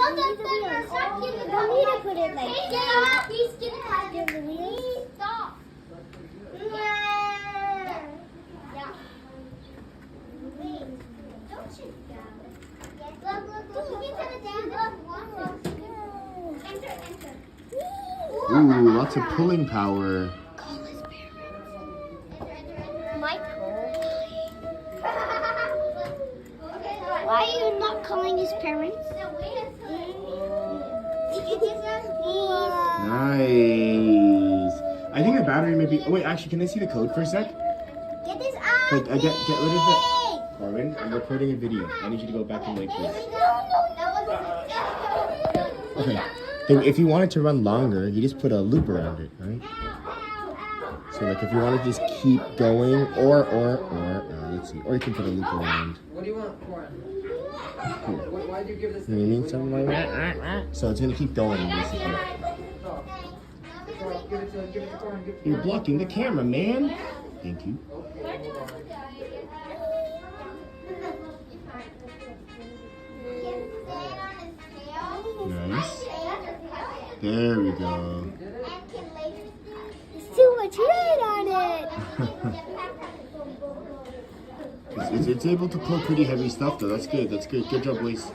don't need to put it like that. Please stop. Don't you Ooh, lots of pulling power. Call his parents. Michael. Why are you not calling his parents? Nice. I think the battery may be. Oh wait, actually, can I see the code for a sec? Get this out. Like, get rid of the. Corbin, I'm recording a video. I need you to go back and wait, please. Okay. So if you want it to run longer, you just put a loop around it, right? So like if you want to just keep going, or let's see, or you can put a loop around. What do you want, Corin? Why did you give this? You know what I mean? Something like that. So it's gonna keep going basically. Give it to Corin. You're blocking the camera, man. Thank you. Nice. There we go. There's too much red on it. It's able to pull pretty heavy stuff though. That's good. That's good. Good job, boys.